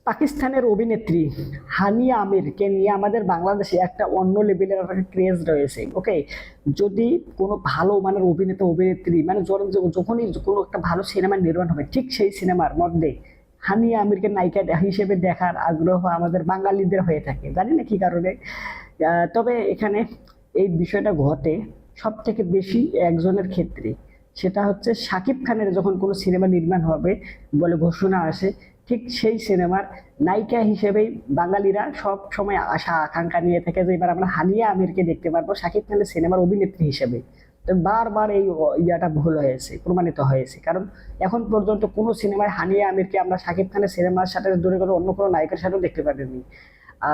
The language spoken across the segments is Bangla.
পাকিস্তানের অভিনেত্রী হানিয়া আমিরকে নিয়ে আমাদের বাংলাদেশে একটা অন্য লেভেলের একটা ক্রেজ রয়েছে। ওকে, যদি কোনো ভালো মানের অভিনেতা অভিনেত্রী মানে যখনই কোনো একটা ভালো সিনেমা নির্মাণ হবে, ঠিক সেই সিনেমার মধ্যে হানিয়া আমিরকে নায়িকা হিসেবে দেখার আগ্রহ আমাদের বাঙালিদের হয়ে থাকে, জানি না কি কারণে। তবে এখানে এই বিষয়টা ঘটে সব থেকে বেশি একজনের ক্ষেত্রে, সেটা হচ্ছে শাকিব খানের যখন কোনো সিনেমা নির্মাণ হবে বলে ঘোষণা আসে, ঠিক সেই সিনেমার নায়িকা হিসেবেই বাঙালিরা সব সময় আশা আকাঙ্ক্ষা নিয়ে থাকে যে এবার আমরা হানিয়া আমিরকে দেখতে পারবো শাকিব খানের সিনেমার অভিনেত্রী হিসেবে। তো বারবার এই ইয়াটা ভুল হয়েছে, প্রমাণিত হয়েছে, কারণ এখন পর্যন্ত কোনো সিনেমায় হানিয়া আমিরকে আমরা শাকিব খানের সিনেমার সাথে দূরে করে অন্য কোনো নায়িকার সাথেও দেখতে পারিনি।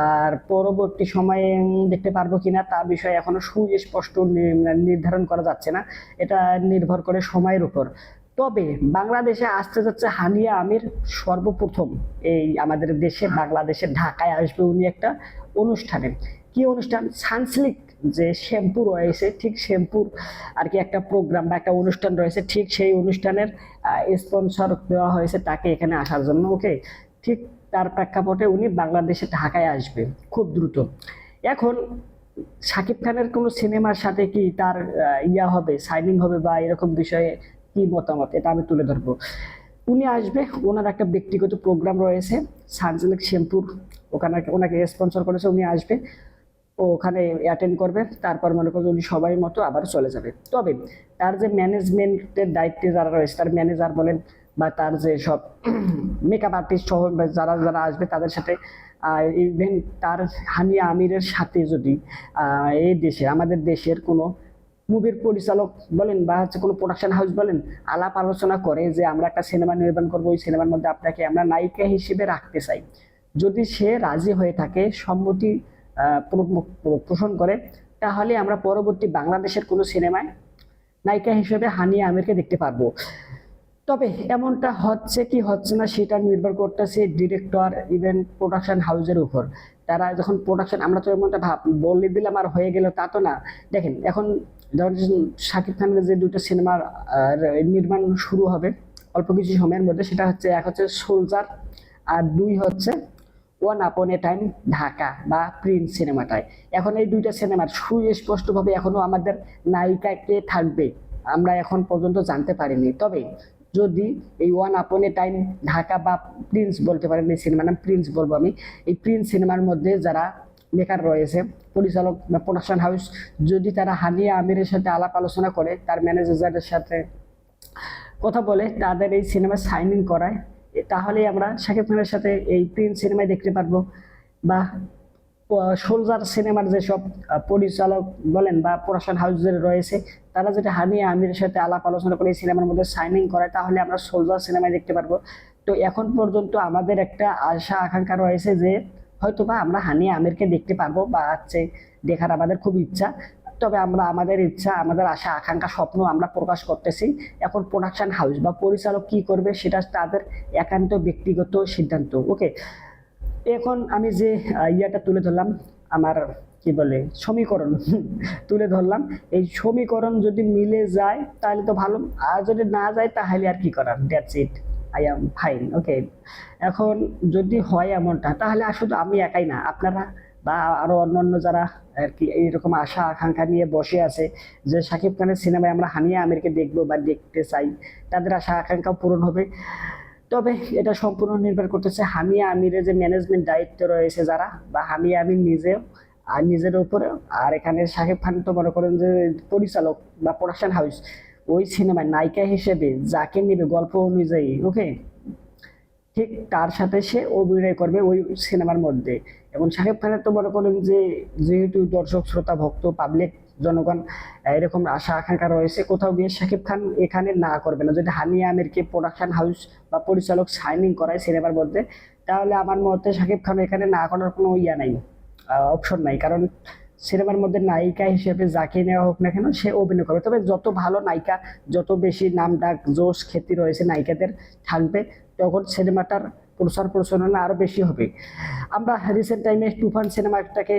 আর পরবর্তী সময়ে দেখতে পারবো কিনা তা বিষয়ে এখনো সুস্পষ্ট নির্ধারণ করা যাচ্ছে না, এটা নির্ভর করে সময়ের উপর। তবে বাংলাদেশে আসতে যাচ্ছে হানিয়া আমির সর্বপ্রথম এই আমাদের দেশে, বাংলাদেশে ঢাকায় আসবে উনি একটা অনুষ্ঠানে। কি অনুষ্ঠান? সানসিল্ক যে শ্যাম্পু রয়েছে, ঠিক শ্যাম্পুর আর কি একটা প্রোগ্রাম বা একটা অনুষ্ঠান রয়েছে, ঠিক সেই অনুষ্ঠানের স্পন্সর দেওয়া হয়েছে তাকে এখানে আসার জন্য। ওকে, ঠিক তার প্রেক্ষাপটে উনি বাংলাদেশে ঢাকায় আসবে খুব দ্রুত। এখন শাকিব খানের কোনো সিনেমার সাথে কি তার ইয়া হবে, সাইনিং হবে বা এরকম বিষয়ে কি মতামত, এটা আমি তুলে ধরবো। উনি আসবে, ওনার একটা ব্যক্তিগত প্রোগ্রাম রয়েছে সানসিল্ক শ্যাম্পুর, ওখানে ওনাকে স্পন্সর করেছে, উনি আসবে, ও ওখানে অ্যাটেন্ড করবে, তারপর মনে করো উনি সবাই মতো আবার চলে যাবে। তবে তার যে ম্যানেজমেন্টের দায়িত্বে যারা রয়েছে, তার ম্যানেজার বলেন বা তার যে সব মেকআপ আর্টিস্ট সহ যারা যারা আসবে তাদের সাথে, ইভেন তার হানিয়া আমিরের সাথে যদি এই দেশে আমাদের দেশের কোনো মুভির পরিচালক বলেন বা হচ্ছে কোনো প্রোডাকশন হাউস বলেন, আলাপ আলোচনা করে যে আমরা একটা সিনেমা নির্মাণ করবো, ওই সিনেমার মধ্যে আপনাকে আমরা নায়িকা হিসেবে রাখতে চাই, যদি সে রাজি হয়ে থাকে, সম্মতি পোষণ করে, তাহলে আমরা পরবর্তী বাংলাদেশের কোনো সিনেমায় নায়িকা হিসেবে হানিয়া আমিরকে দেখতে পারবো। তবে এমনটা হচ্ছে কি হচ্ছে না সেটা নির্ভর করতেছে ডিরেক্টর ইভেন প্রোডাকশন হাউসের উপর। তারা যখন প্রোডাকশন, আমরা তো এমনটা বলে দিলাম আর হয়ে গেল তা তো না। দেখেন এখন ধরেন শাকিব খানের যে দুটো সিনেমার নির্মাণ শুরু হবে অল্প কিছু সময়ের মধ্যে, সেটা হচ্ছে এক হচ্ছে সোলজার, আর দুই হচ্ছে ওয়ান আপন এ টাইম ঢাকা বা প্রিন্স সিনেমাটায়। এখন এই দুইটা সিনেমার সুস্পষ্টভাবে এখনো আমাদের নায়িকা কে থাকবে আমরা এখন পর্যন্ত জানতে পারিনি। তবে যদি এই ওয়ান আপন এ টাইম ঢাকা বা প্রিন্স বলতে পারেন, এই সিনেমার নাম প্রিন্স বলবো আমি, এই প্রিন্স সিনেমার মধ্যে যারা মেকার রয়েছে, পরিচালক বা প্রোডাকশন হাউস, যদি তারা হানিয়া আমিরের সাথে আলাপ আলোচনা করে, তার ম্যানেজারের সাথে কথা বলে তাদের এই সিনেমা সাইনিং করায়, তাহলে আমরা শাকিব খানের সাথে এই প্রিন্স সিনেমায় দেখতে পারবো। বা সোলজার সিনেমার যেসব পরিচালক বলেন বা প্রোডাকশন হাউসের রয়েছে, তারা যেটা হানিয়া আমিরের সাথে আলাপ আলোচনা করে এই সিনেমার মধ্যে সাইনিং করায়, তাহলে আমরা সোলজার সিনেমায় দেখতে পারবো। তো এখন পর্যন্ত আমাদের একটা আশা আকাঙ্ক্ষা রয়েছে যে হয়তোবা আমরা হানিয়া আমিরকে দেখতে পারবো, বা হচ্ছে দেখার আমাদের খুব ইচ্ছা। তবে আমরা আমাদের ইচ্ছা, আমাদের আশা আকাঙ্ক্ষা, স্বপ্ন আমরা প্রকাশ করতেছি। এখন প্রোডাকশন হাউস বা পরিচালক কি করবে সেটা তাদের একান্ত ব্যক্তিগত সিদ্ধান্ত। ওকে, এখন আমি যে ইয়াটা তুলে ধরলাম, আমার কি বলে সমীকরণ তুলে ধরলাম, এই সমীকরণ যদি মিলে যায় তাহলে তো ভালো, আর যদি না যায় তাহলে আর কি করার, that's it, I am fine. Okay, এখন যদি হয় এমনটা, তাহলে শুধু আমি একাই না, আপনারা বা আরো অন্যান্য যারা আর কি এইরকম আশা আকাঙ্ক্ষা নিয়ে বসে আছে যে শাকিব খানের সিনেমায় আমরা হানিয়া আমিরকে দেখবো বা দেখতে চাই, তাদের আশা আকাঙ্ক্ষা পূরণ হবে। তবে এটা সম্পূর্ণ নির্ভর করতেছে হানিয়া আমিরের যে ম্যানেজমেন্ট দায়িত্ব রয়েছে যারা, বা হানিয়া আমির নিজেও আর নিজের উপরে। আর এখানে শাকিব খান তো মনে করেন যে পরিচালক বা প্রোডাকশন হাউস ওই সিনেমায় নায়িকা হিসেবে যাকে নেবে গল্প অনুযায়ী, ওকে, ঠিক তার সাথে সে অভিনয় করবে ওই সিনেমার মধ্যে। এবং শাকিব খানের তো মনে করেন যে যেহেতু দর্শক শ্রোতা ভক্ত পাবলিক জনগণ এরকম আশা আকাঙ্ক্ষা রয়েছে, কোথাও গিয়ে শাকিব খান এখানে না করবে না। যদি হানিয়া আমিরকে প্রোডাকশন হাউস বা পরিচালক সাইনিং করায় সিনেমার মধ্যে, তাহলে আমার মতে শাকিব খান এখানে না করার কোনো ইয়া নাই, অপশন নাই। কারণ সিনেমার মধ্যে নায়িকা হিসেবে যাকে নেওয়া হোক না কেন সে অভিনয় করবে। তবে যত ভালো নায়িকা, যত বেশি নাম ডাক জোশ খ্যাতি রয়েছে নায়িকাদের থাকবে, তখন সিনেমাটার প্রচার প্রচারণা আরো বেশি হবে। আমরা রিসেন্ট টাইমে তুফান সিনেমাটাকে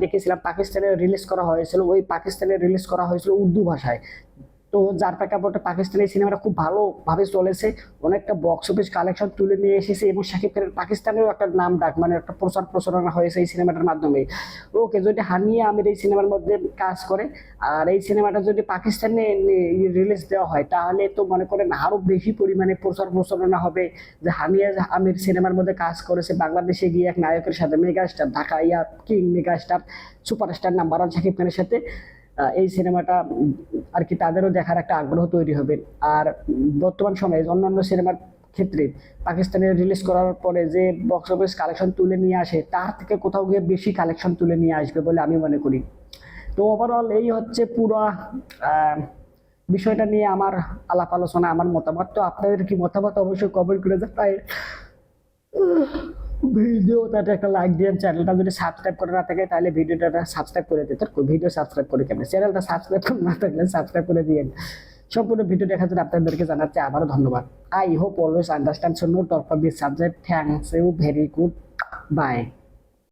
দেখেছিলাম, পাকিস্তানে রিলিজ করা হয়েছিল, ওই পাকিস্তানে রিলিজ করা হয়েছিল উর্দু ভাষায়। তো যার প্রেক্ষাপটে পাকিস্তানি সিনেমাটা খুব ভালোভাবে চলেছে, অনেকটা বক্স অফিস কালেকশন তুলে নিয়ে এসেছে, এবং শাকিব খানের পাকিস্তানেও একটা নাম ডাক মানে একটা প্রচার প্রচারণা হয়েছে এই সিনেমাটার মাধ্যমে। ওকে, যদি হানিয়া আমির এই সিনেমার মধ্যে কাজ করে আর এই সিনেমাটা যদি পাকিস্তানে রিলিজ দেওয়া হয়, তাহলে তো মনে করেন আরো বেশি পরিমাণে প্রচার প্রচারণা হবে যে হানিয়া আমির সিনেমার মধ্যে কাজ করেছে বাংলাদেশে গিয়ে এক নায়কের সাথে, মেগাস্টার, ঢাকা ইয়া king megastar superstar number one Shakib খানের সাথে। এই সিনেমাটা আর কি তাদেরও দেখার একটা আগ্রহ তৈরি হবে। আর বর্তমান সময়ে অন্যান্য সিনেমার ক্ষেত্রে পাকিস্তানে রিলিজ করার পরে যে বক্স অফিস কালেকশন তুলে নিয়ে আসে, তার থেকে কোথাও গিয়ে বেশি কালেকশন তুলে নিয়ে আসবে বলে আমি মনে করি। তো ওভারঅল এই হচ্ছে পুরো বিষয়টা নিয়ে আমার আলাপ আলোচনা, আমার মতামত। তো আপনাদের কি মতামত অবশ্যই কমেন্ট করে জানাই। ভিডিওটাতে একটা লাইক দিয়ে, চ্যানেলটা যদি সাবস্ক্রাইব করে না থাকে তাহলে ভিডিওটা সাবস্ক্রাইব করে দিতে। ভিডিও সাবস্ক্রাইব করে কেমন, চ্যানেলটা সাবস্ক্রাইব করে না থাকলে সাবস্ক্রাইব করে দিয়েন। সম্পূর্ণ ভিডিও দেখার জন্য আপনাদেরকে জানাচ্ছি আবারও ধন্যবাদ। I hope always understand, so no talk for this subject. Thanks you very good, by.